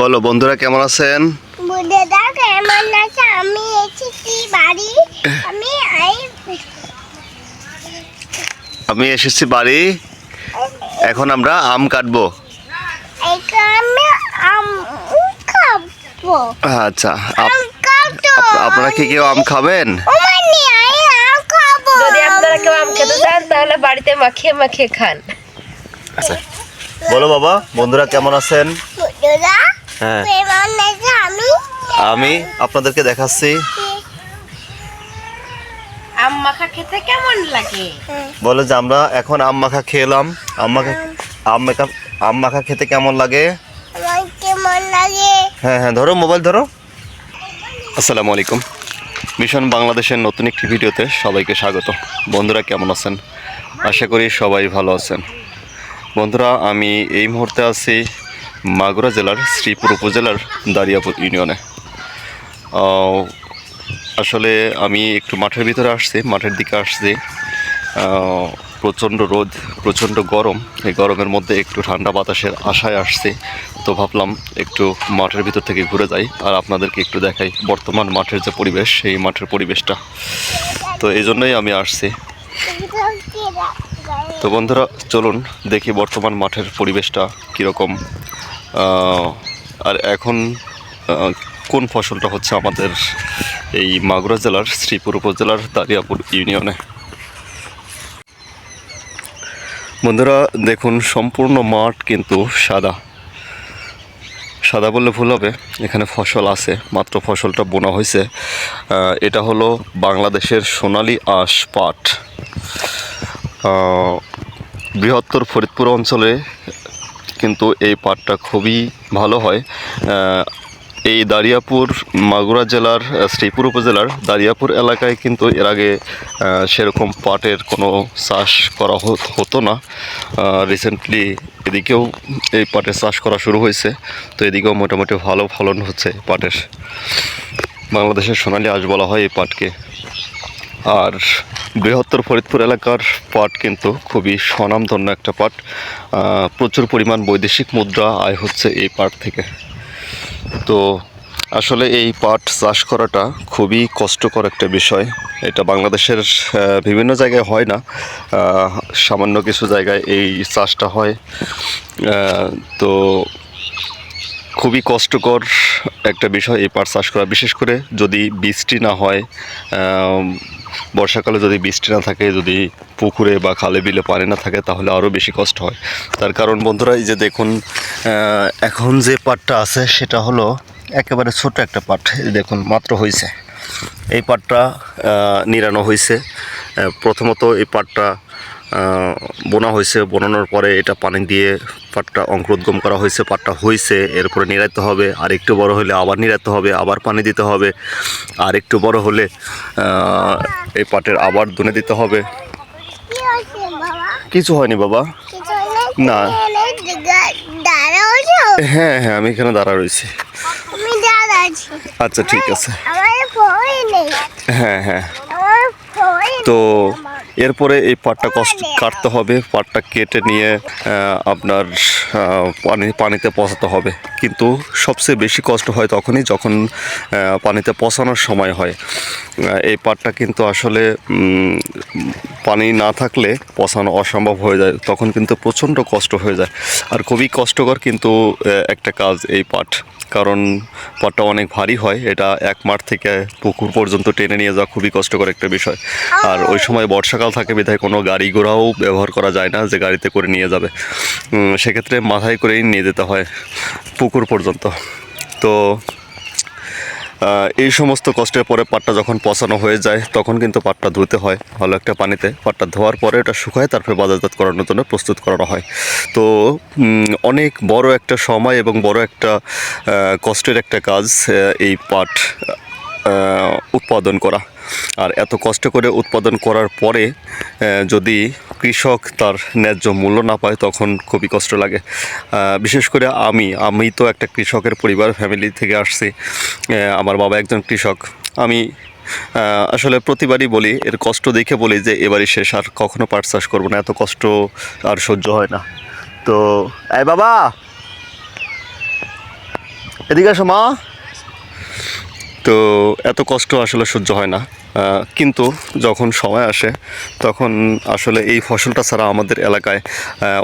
বলো বন্ধুরা কেমন আছেন? বন্ধুরা কেমন আছে? আমি এসেছি বাড়ি। আমি এসেছি বাড়ি। এখন আমরা আম কাটবো। এখানে আম খাবো। আচ্ছা, আম কাটো। আপনারা কি কেউ আম খাবেন? ওমানি আমি আম খাবো। যদি আপনারা কেউ আম খেতে চান তাহলে বাড়িতে মাখিয়ে মাখিয়ে খান। আচ্ছা, বলো বাবা, বন্ধুরা কেমন আছেন? বন্ধুরা হ্যাঁ, কেমন আছে? আমি আপনাদেরকে দেখাচ্ছি। আম মাখা খেতে কেমন লাগে? বলো যে আমরা এখন আম মাখা খেলাম। আম মাখা খেতে কেমন লাগে? আমার কেমন লাগে? হ্যাঁ হ্যাঁ, ধরো মোবাইল ধরো। আসসালামু আলাইকুম। মিশন বাংলাদেশের নতুন একটি ভিডিওতে সবাইকে স্বাগত। বন্ধুরা কেমন আছেন? আশা করি সবাই ভালো আছেন। বন্ধুরা, আমি এই মুহূর্তে আছি মাগুরা জেলার শ্রীপুর উপজেলার দারিয়াপুর ইউনিয়নে। আসলে আমি একটু মাঠের ভিতরে আসছি, মাঠের দিকে আসছি। প্রচণ্ড রোদ, প্রচণ্ড গরম। এই গরমের মধ্যে একটু ঠান্ডা বাতাসের আশায় আসছি। তো ভাবলাম একটু মাঠের ভিতর থেকে ঘুরে যাই আর আপনাদেরকে একটু দেখাই বর্তমান মাঠের যে পরিবেশ, সেই মাঠের পরিবেশটা। তো এই জন্যই আমি আসছি। তো বন্ধুরা চলুন দেখি বর্তমান মাঠের পরিবেশটা কীরকম, আর এখন কোন ফসলটা হচ্ছে আমাদের এই মাগুরা জেলার শ্রীপুর উপজেলার দারিয়াপুর ইউনিয়নে। বন্ধুরা দেখুন, সম্পূর্ণ মাঠ কিন্তু সাদা। সাদা বললে ভুল হবে, এখানে ফসল আছে, মাত্র ফসলটা বোনা হয়েছে। এটা হলো বাংলাদেশের সোনালী আঁশ পাট। বৃহত্তর ফরিদপুর অঞ্চলে কিন্তু এই পাটটা খুবই ভালো হয়। এই দারিয়াপুর মাগুরা জেলার শ্রীপুর উপজেলার দারিয়াপুর এলাকায় কিন্তু এর আগে সেরকম পাটের কোনো চাষ করা হতো না। রিসেন্টলি এদিকেও এই পাটের চাষ করা শুরু হয়েছে। তো এদিকেও মোটামুটি ভালো ফলন হচ্ছে পাটের। বাংলাদেশের সোনালী আঁশ বলা হয় এই পাটকে। আর বৃহত্তর ফরিদপুর এলাকার পাট কিন্তু খুবই স্বনামধন্য একটা পাট। প্রচুর পরিমাণ বৈদেশিক মুদ্রা আয় হচ্ছে এই পাট থেকে। তো আসলে এই পাট চাষ করাটা খুবই কষ্টকর একটা বিষয়। এটা বাংলাদেশের বিভিন্ন জায়গায় হয় না, সামান্য কিছু জায়গায় এই চাষটা হয়। তো খুবই কষ্টকর একটা বিষয় এই পাট চাষ করা, বিশেষ করে যদি বৃষ্টি না হয়। বর্ষাকালে যদি বৃষ্টি না থাকে, যদি পুকুরে বা খালে বিলে পানি না থাকে, তাহলে আরও বেশি কষ্ট হয়। তার কারণ বন্ধুরা, এই যে দেখুন, এখন যে পাটটা আছে সেটা হলো একেবারে ছোট একটা পাট। দেখুন মাত্র হয়েছে, এই পাটটা নিড়ানো হয়েছে। প্রথমত এই পাটটা বোনা হয়েছে, বোনানোর পরে এটা পানি দিয়ে পাটটা অঙ্কুরোদ্গম করা হয়েছে। পাটটা হয়েছে, এরপরে নিড়াইতে হবে, আর একটু বড় হলে আবার নিড়াইতে হবে, আবার পানি দিতে হবে, আর একটু বড় হলে এই পাটের আবার দুনে দিতে হবে। কিছু হয়নি বাবা, না। হ্যাঁ হ্যাঁ, আমি এখানে দাঁড়া রয়েছি। আচ্ছা ঠিক আছে। হ্যাঁ হ্যাঁ, তো এরপরে এই পাটটা কাটতে হবে। পাটটা কেটে নিয়ে আপনার পানিতে পচাতে হবে। কিন্তু সবচেয়ে বেশি কষ্ট হয় তখনই যখন পানিতে পচানোর সময় হয়। এই পাটটা কিন্তু আসলে পানি না থাকলে পচানো অসম্ভব হয়ে যায়, তখন কিন্তু প্রচণ্ড কষ্ট হয়ে যায়। আর খুবই কষ্টকর কিন্তু একটা কাজ এই পাট, কারণ পাটটা অনেক ভারী হয়। এটা এক মাঠ থেকে পুকুর পর্যন্ত টেনে নিয়ে যাওয়া খুবই কষ্টকর একটা বিষয়। আর ওই সময় বর্ষাকাল থাকে বিধায় কোনো গাড়ি ঘোড়াও ব্যবহার করা যায় না যে গাড়িতে করে নিয়ে যাবে। সেক্ষেত্রে মাথায় করেই নিয়ে যেতে হয় পুকুর পর্যন্ত। তো এই সমস্ত কষ্টের পরে পাটটা যখন পচানো হয়ে যায়, তখন কিন্তু পাটটা ধুতে হয় ভালো একটা পানিতে। পাটটা ধোয়ার পরে ওটা শুকায়, তারপরে বাজারজাত করানোর জন্য প্রস্তুত করানো হয়। তো অনেক বড় একটা সময় এবং বড় একটা কষ্টের একটা কাজ এই পাট উৎপাদন করা। আর এত কষ্ট করে উৎপাদন করার পরে যদি কৃষক তার ন্যায্য মূল্য না পায়, তখন খুবই কষ্ট লাগে। বিশেষ করে আমি তো একটা কৃষকের পরিবার ফ্যামিলি থেকে আসছি। আমার বাবা একজন কৃষক। আমি আসলে প্রতিবারই বলি, এর কষ্ট দেখে বলি যে এবারই শেষ, আর কখনো পাট চাষ করবো না, এত কষ্ট আর সহ্য হয় না। তো এই বাবা, এদিকে আসো মা। তো এত কষ্ট আসলে সহ্য হয় না, কিন্তু যখন সময় আসে তখন আসলে এই ফসলটা ছাড়া আমাদের এলাকায়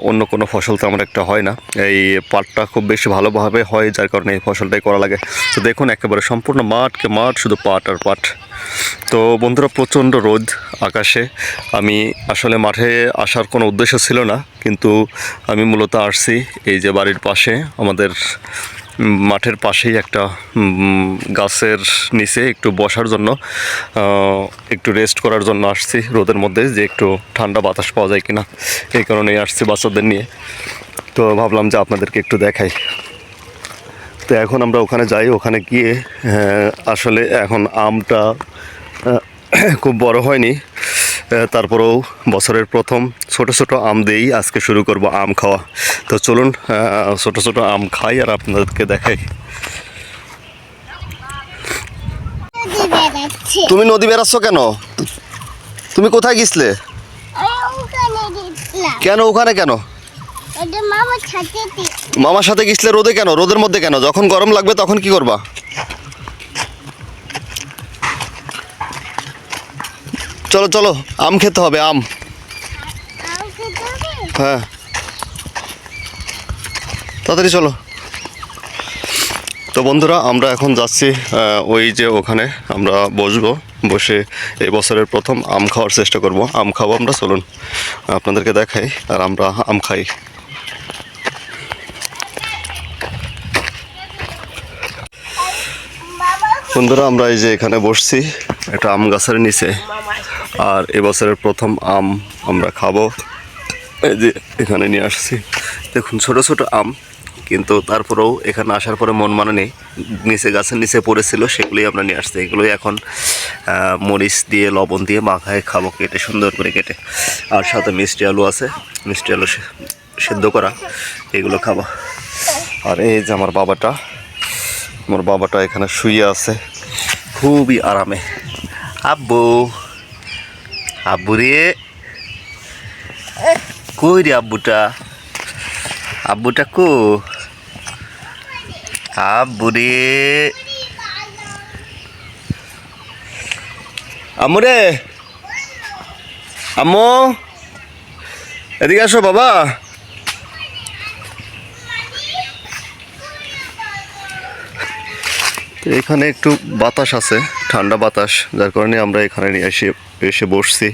অন্য কোনো ফসল তেমন একটা হয় না। এই পাটটা খুব বেশি ভালোভাবে হয়, যার কারণে এই ফসলটাই করা লাগে। তো দেখুন একেবারে সম্পূর্ণ মাঠকে মাঠ, শুধু পাট আর পাট। তো বন্ধুরা, প্রচণ্ড রোদ আকাশে। আমি আসলে মাঠে আসার কোনো উদ্দেশ্য ছিল না, কিন্তু আমি মূলত আসছি এই যে বাড়ির পাশে আমাদের মাঠের পাশেই একটা গাছের নিচে একটু বসার জন্য, একটু রেস্ট করার জন্য আসছি রোদের মধ্যে, যে একটু ঠান্ডা বাতাস পাওয়া যায় কিনা, এই কারণেই আসছি বাচ্চাদের নিয়ে। তো ভাবলাম যে আপনাদেরকে একটু দেখাই। তো এখন আমরা ওখানে যাই, ওখানে গিয়ে আসলে এখন আমটা খুব বড় হয়নি, তারপরেও বছরের প্রথম ছোট ছোট আম দিয়েই আজকে শুরু করব আম খাওয়া। তো চলুন ছোট ছোট আম খাই আর আপনাদেরকে দেখাই। নদী বেড়াচ্ছে। তুমি নদী বেড়াচ্ছ কেন? তুমি কোথায় গেছিলে? আমি ওখানে গেছিলাম। কেন ওখানে কেন? ওটা মামার সাথে মামার সাথে গেছিলে রোদে কেন? রোদের মধ্যে কেন? যখন গরম লাগবে তখন কি করবা? চলো চলো, আম খেতে হবে, আম। হ্যাঁ, তাড়াতাড়ি চলো। তো বন্ধুরা, আমরা এখন যাচ্ছি ওই যে ওখানে আমরা বসবো, বসে এই বছরের প্রথম আম খাওয়ার চেষ্টা করব। আম খাবো আমরা, চলুন আপনাদেরকে দেখাই আর আমরা আম খাই। বন্ধুরা, আমরা এই যে এখানে বসছি একটা আম গাছের নিচে, আর এবছরের প্রথম আম আমরা খাবো। এই যে এখানে নিয়ে আসছি, দেখুন ছোট ছোট আম, কিন্তু তারপরেও এখানে আসার পরে মন মানেনি, নিচে গাছের নিচে পড়েছিল, সেগুলোই আমরা নিয়ে আসছি। এগুলোই এখন মরিচ দিয়ে লবণ দিয়ে মাখায় খাবো, কেটে সুন্দর করে কেটে। আর সাথে মিষ্টি আলু আছে, মিষ্টি আলু সেদ্ধ করা, এগুলো খাবো। আর এই যে আমার বাবাটা এখানে শুয়ে আছে খুবই আরামে। আব্বু, আব্বু রে, কই রে আব্বুটা? আব্বুটা কো? আব্বু রে, আম্মু রে, আম্মু এদিকে আসো বাবা। তো এখানে একটু বাতাস আছে, ঠান্ডা বাতাস, যার কারণে আমরা এখানে নিয়ে এসে বসছি।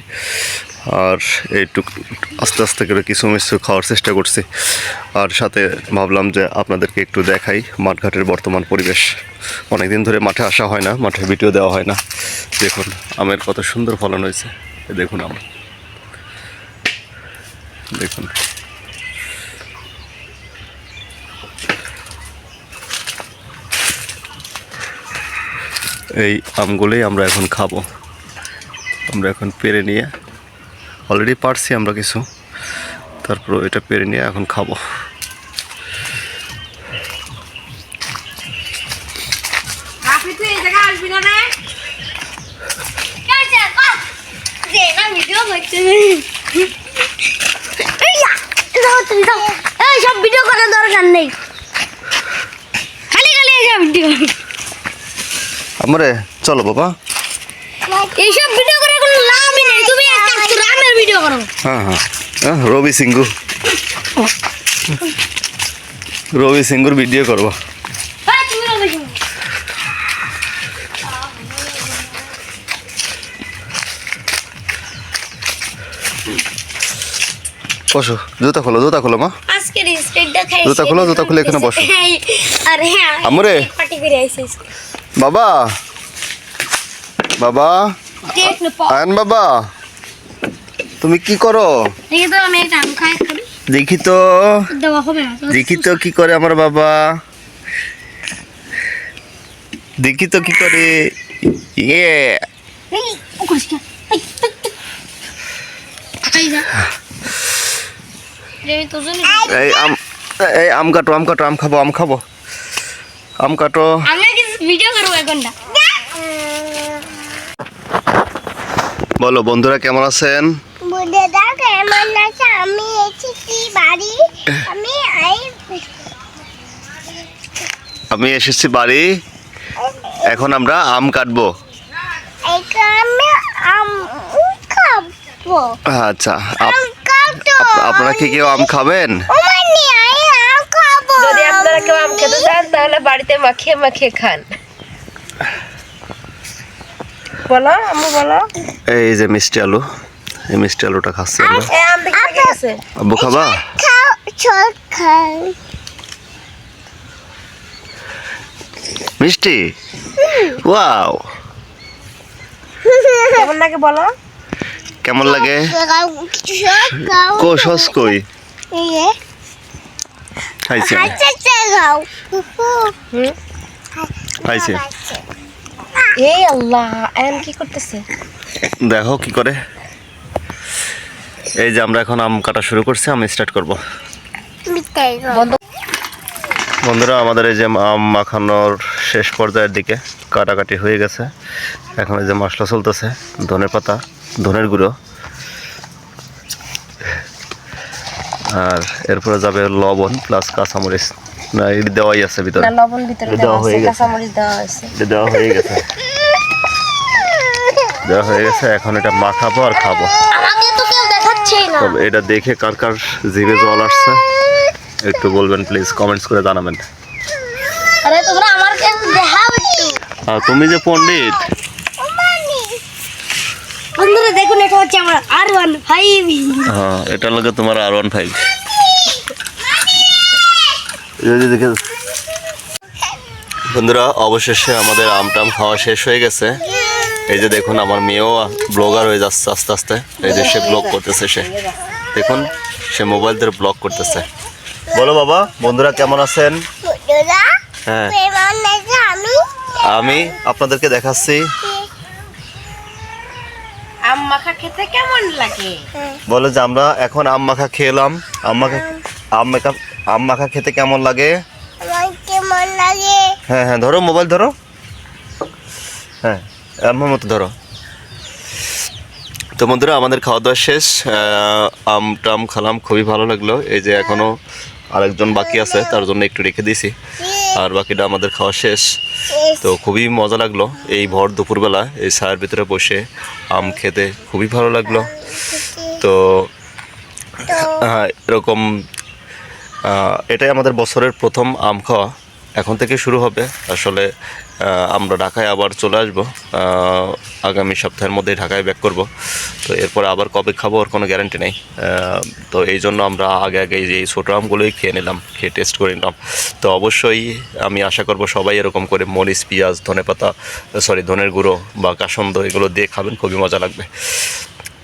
আর একটু আস্তে আস্তে করে কিছু মিছু খাওয়ার চেষ্টা করছি। আর সাথে ভাবলাম যে আপনাদেরকে একটু দেখাই মাঠঘাটের বর্তমান পরিবেশ। অনেকদিন ধরে মাঠে আসা হয় না, মাঠে ভিডিও দেওয়া হয় না। দেখুন আমের কত সুন্দর ফলন হয়েছে, দেখুন আম, দেখুন। এই আমগুলোই আমরা এখন খাবো। আমরা এখন পেরে নিয়ে, অলরেডি পারছি আমরা কিছু, তারপর এটা পেরে নিয়ে এখন খাবো। সব ভিডিও করার দরকার নেই, খালি খালি এইসব ভিডিও। আমরে চলো বাবা। এইসব ভিডিও করে কোনো লাভই নেই, তুমি একটা রামের ভিডিও করো। হ্যাঁ হ্যাঁ, রবি সিংগুর ভিডিও করবো। হ্যাঁ, তুমি রবি সিং। বসো, জুতা খোলো মা। আজকের স্পিডটা খাই। জুতা খুলে এখানে বসো। আর হ্যাঁ, আমরে, পার্টি করে আইছিস বাবা, আয়ন বাবা, তুমি কি করো? দেখি তো আমি একটা আম খাই করি। দেখি তো দেওয়া হবে না। দেখি তো কি করে আমার বাবা, দেখি তো কি করে। ইয়ে, এই ও করিস কি? এই যা। রে তো জানি। এই আম কাটো, আম খাবো, আম কাটো। আমরা কি ভিডিও করব এখন না? বলো বন্ধুরা, কেমন আছেন? বুড়েদা কেমন আছে? আমি এসেছি বাড়ি, আমি আমি এসেছি বাড়ি, এখন আমরা আম কাটবো। এখানে আম খাবো। আচ্ছা, আম খাবো। আপনারা কি কেউ আম খাবেন? ওমানি আমি আম খাবো। যদি আপনারা কেউ আম খেতে চান তাহলে বাড়িতে মাখিয়ে মাখিয়ে খান। বলো আম্মু বলো। এই যে মিষ্টি আলু, এই মিষ্টি আলুটা খাচ্ছি আমরা। এই আম দেখে লেগে গেছে। আব্বু খাবা? খাও চল খাই। মিষ্টি, ওয়াও, কেমন লাগে বলো। কেমন লাগে? খাও কিছু খাও। কো সস কই এই খাইছে? আচ্ছা খাও। হুম। খাইছে। এই আল্লাহ, আয়ান কি করতেছে? দেখো কি করে। এই যে আমরা এখন আম কাটা শুরু করছি, আমি স্টার্ট করব। মিঠাই বন্ধ। বন্ধুরা, আমাদের এই যে আম মাখানোর শেষ পর্যায়ের দিকে কাটাকাটি হয়ে গেছে। এখন এই যে মশলা চলতেছে, ধনে পাতা, ধনের গুঁড়ো, আর এরপরে যাবে লবণ প্লাস কাঁচামরিচ। না, এটা দেওয়াই আছে ভিতরে, না, লবণ ভিতরে দেওয়া দেওয়া হয়ে আছে, গেছে। কাঁচামরিচ দেওয়া আছে। এটা দেওয়া হয়ে গেছে, দেওয়া হয়ে গেছে। এখন এটা মাখাবো আর খাবো। আমাকে তো কেউ দেখাচ্ছেই না। তবে এটা দেখে কার কার জিভে জল আসছে একটু বলবেন প্লিজ, কমেন্টস করে জানাবেন। আরে তোমরা আমার কাছে দেখাও একটু। আর তুমি যে পণ্ডিত, বন্ধুরা দেখুন, এটা হচ্ছে আমার R15। হ্যাঁ, এটা লাগে তোমার R15। বন্ধুরা, অবশেষে আমাদের আমটাম খাওয়া শেষ হয়ে গেছে। এই যে দেখুন, আমার মেয়েও ব্লগার হয়ে যাচ্ছে আস্তে আস্তে। এই যে সে ব্লগ করতেছে, সে দেখুন, সে মোবাইল দিয়ে ব্লগ করতেছে। বলো বাবা, বন্ধুরা কেমন আছেন? বন্ধুরা হ্যাঁ, কেমন লাগে আমি আপনাদেরকে দেখাচ্ছি। আম মাখা খেতে কেমন লাগে? বলো যে আমরা এখন আম মাখা খেলাম। আম মাখা খেতে কেমন লাগে? আমার কেমন লাগে। হ্যাঁ হ্যাঁ, ধরো মোবাইল ধরো। হ্যাঁ, আমার মতো ধরো। তো বন্ধুরা, আমাদের খাওয়া দাওয়া শেষ। আম টাম খালাম, খুবই ভালো লাগলো। এই যে এখনো আরেকজন বাকি আছে, তার জন্য একটু রেখে দিয়েছি, আর বাকিটা আমাদের খাওয়া শেষ। তো খুবই মজা লাগলো এই ভর দুপুরবেলা এই ছায়ার ভিতরে বসে আম খেতে, খুবই ভালো লাগলো। তো হ্যাঁ, এরকম এটাই আমাদের বছরের প্রথম আম খাওয়া। এখন থেকে শুরু হবে। আসলে আমরা ঢাকায় আবার চলে আসবো, আগামী সপ্তাহের মধ্যেই ঢাকায় ব্যাক করব। তো এরপর আবার কবে খাবো ওর কোনো গ্যারান্টি নেই। তো এই জন্য আমরা আগে এই ছোটো আমগুলোই খেয়ে নিলাম, খেয়ে টেস্ট করে নিলাম। তো অবশ্যই আমি আশা করব সবাই এরকম করে মরিচ, পেঁয়াজ, ধনের গুঁড়ো বা কাসন্দ এগুলো দিয়ে খাবেন, খুবই মজা লাগবে।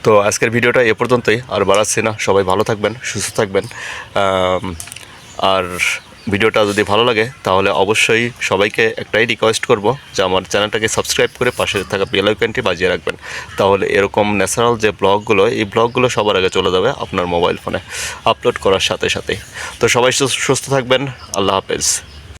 তো আজকের ভিডিওটা এ পর্যন্তই, আর বাড়াচ্ছি না। সবাই ভালো থাকবেন, সুস্থ থাকবেন। আর ভিডিওটা যদি ভালো লাগে তাহলে অবশ্যই সবাইকে একটাই রিকোয়েস্ট করব যে আমার চ্যানেলটাকে সাবস্ক্রাইব করে পাশে থাকা বেল আইকনটি বাজিয়ে রাখবেন। তাহলে এরকম ন্যাচারাল যে ব্লগগুলো, এই ব্লগগুলো সবার আগে চলে যাবে আপনার মোবাইল ফোনে আপলোড করার সাথে সাথেই। তো সবাই সুস্থ থাকবেন। আল্লাহ হাফেজ।